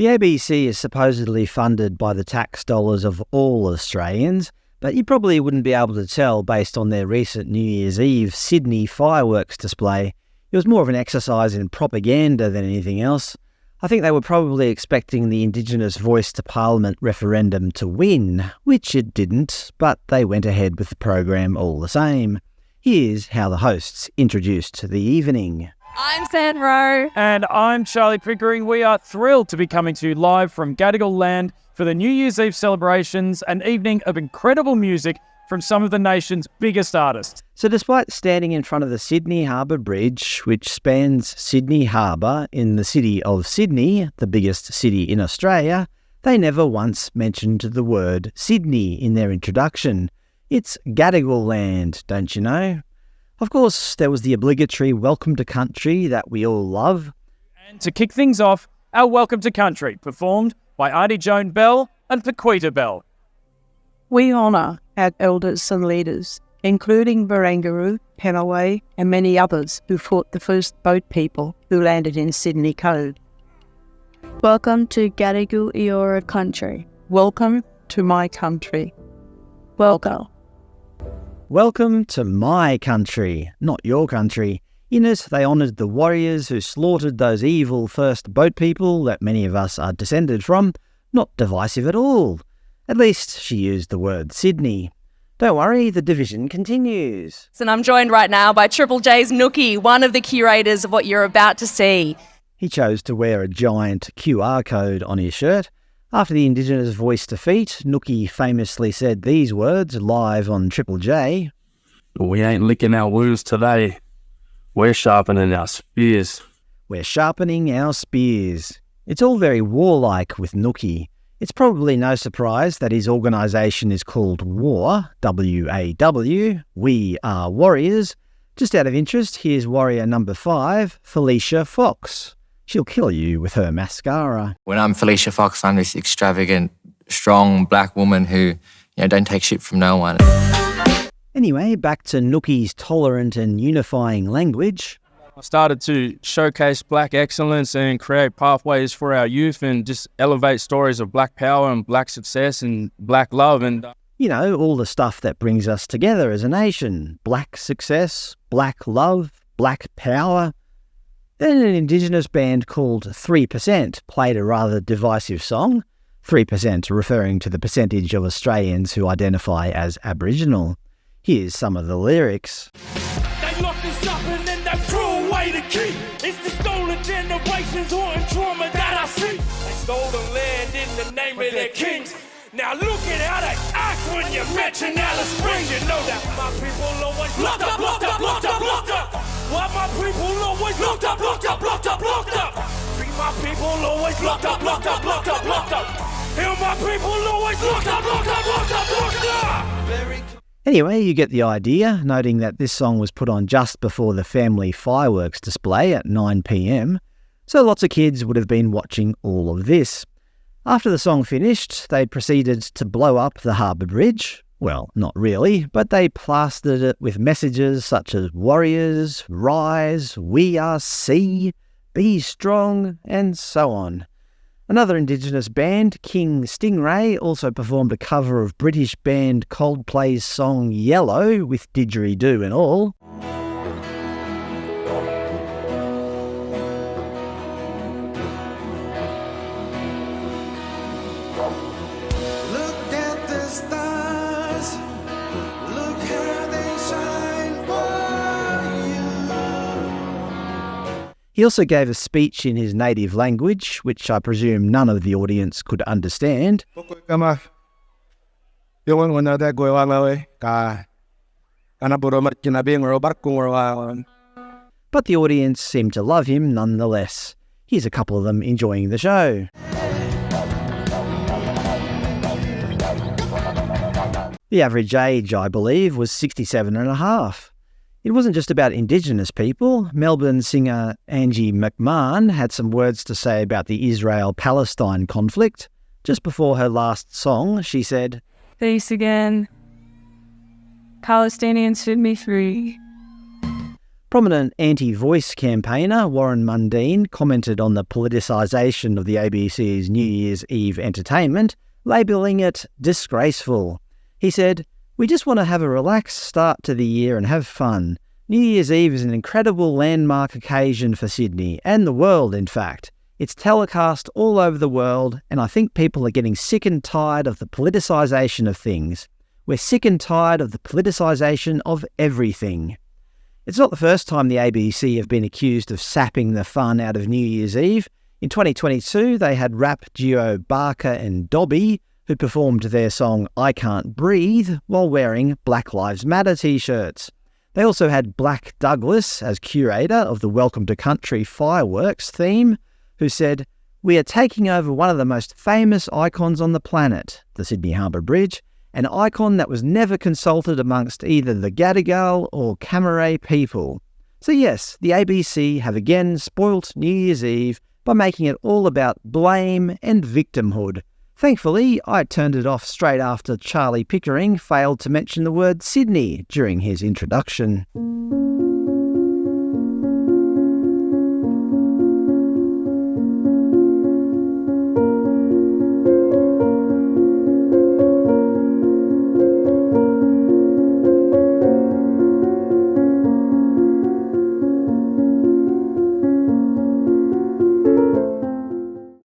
The ABC is supposedly funded by the tax dollars of all Australians, but you probably wouldn't be able to tell based on their recent New Year's Eve Sydney fireworks display. It was more of an exercise in propaganda than anything else. I think they were probably expecting the Indigenous Voice to Parliament referendum to win, which it didn't, but they went ahead with the program all the same. Here's how the hosts introduced the evening. I'm Zan Rowe. And I'm Charlie Pickering. We are thrilled to be coming to you live from Gadigal land for the New Year's Eve celebrations, an evening of incredible music from some of the nation's biggest artists. So despite standing in front of the Sydney Harbour Bridge, which spans Sydney Harbour in the city of Sydney, the biggest city in Australia, they never once mentioned the word Sydney in their introduction. It's Gadigal land, don't you know? Of course, there was the obligatory Welcome to Country that we all love. And to kick things off, our Welcome to Country, performed by Auntie Joan Bell and Paquita Bell. We honour our elders and leaders, including Barangaroo, Penaway and many others who fought the first boat people who landed in Sydney Cove. Welcome to Gadigal Eora country. Welcome to my country. Welcome. Welcome to my country, not your country. In it, they honoured the warriors who slaughtered those evil first boat people that many of us are descended from. Not divisive at all. At least she used the word Sydney. Don't worry, the division continues. And I'm joined right now by Triple J's Nookie, one of the curators of what you're about to see. He chose to wear a giant QR code on his shirt. After the Indigenous Voice defeat, Nookie famously said these words live on Triple J. We ain't licking our wounds today. We're sharpening our spears. We're sharpening our spears. It's all very warlike with Nookie. It's probably no surprise that his organisation is called WAR, W-A-W, We Are Warriors. Just out of interest, here's warrior number 5, Felicia Fox. She'll kill you with her mascara. When I'm Felicia Fox, I'm this extravagant, strong black woman who, don't take shit from no one. Anyway, back to Nookie's tolerant and unifying language. I started to showcase black excellence and create pathways for our youth and just elevate stories of black power and black success and black love and... You know, all the stuff that brings us together as a nation. Black success, black love, black power. Then an Indigenous band called 3% played a rather divisive song, 3% referring to the percentage of Australians who identify as Aboriginal. Here's some of the lyrics. They locked us up and then they threw away the key. It's the stolen generations haunting trauma that I see. They stole the land in the name of their kings. Now look at how they act when you mention Alice Springs. You know that my people always locked up, locked up, locked up, locked up. Why my people always locked up, locked up, locked up, locked up. Free my people always locked up, locked up, locked up, locked up. Heal my people always locked up, locked up, locked up, locked up. Anyway, you get the idea, noting that this song was put on just before the family fireworks display at 9 p.m, so lots of kids would have been watching all of this. After the song finished, they proceeded to blow up the Harbour Bridge. Well, not really, but they plastered it with messages such as Warriors, Rise, We Are Sea, Be Strong, and so on. Another Indigenous band, King Stingray, also performed a cover of British band Coldplay's song Yellow with didgeridoo and all. He also gave a speech in his native language, which I presume none of the audience could understand. But the audience seemed to love him nonetheless. Here's a couple of them enjoying the show. The average age, I believe, was 67 and a half. It wasn't just about Indigenous people. Melbourne singer Angie McMahon had some words to say about the Israel-Palestine conflict. Just before her last song, she said, Peace again. Palestinians should be free. Prominent anti-voice campaigner Warren Mundine commented on the politicisation of the ABC's New Year's Eve entertainment, labelling it disgraceful. He said, "We just want to have a relaxed start to the year and have fun. New Year's Eve is an incredible landmark occasion for Sydney, and the world in fact. It's telecast all over the world, and I think people are getting sick and tired of the politicisation of things. We're sick and tired of the politicisation of everything." It's not the first time the ABC have been accused of sapping the fun out of New Year's Eve. In 2022, they had rap duo Barker and Dobby, who performed their song I Can't Breathe while wearing Black Lives Matter t-shirts. They also had Black Douglas as curator of the Welcome to Country fireworks theme, who said, "We are taking over one of the most famous icons on the planet, the Sydney Harbour Bridge, an icon that was never consulted amongst either the Gadigal or Cammeray people." So yes, the ABC have again spoilt New Year's Eve by making it all about blame and victimhood. Thankfully, I turned it off straight after Charlie Pickering failed to mention the word Sydney during his introduction.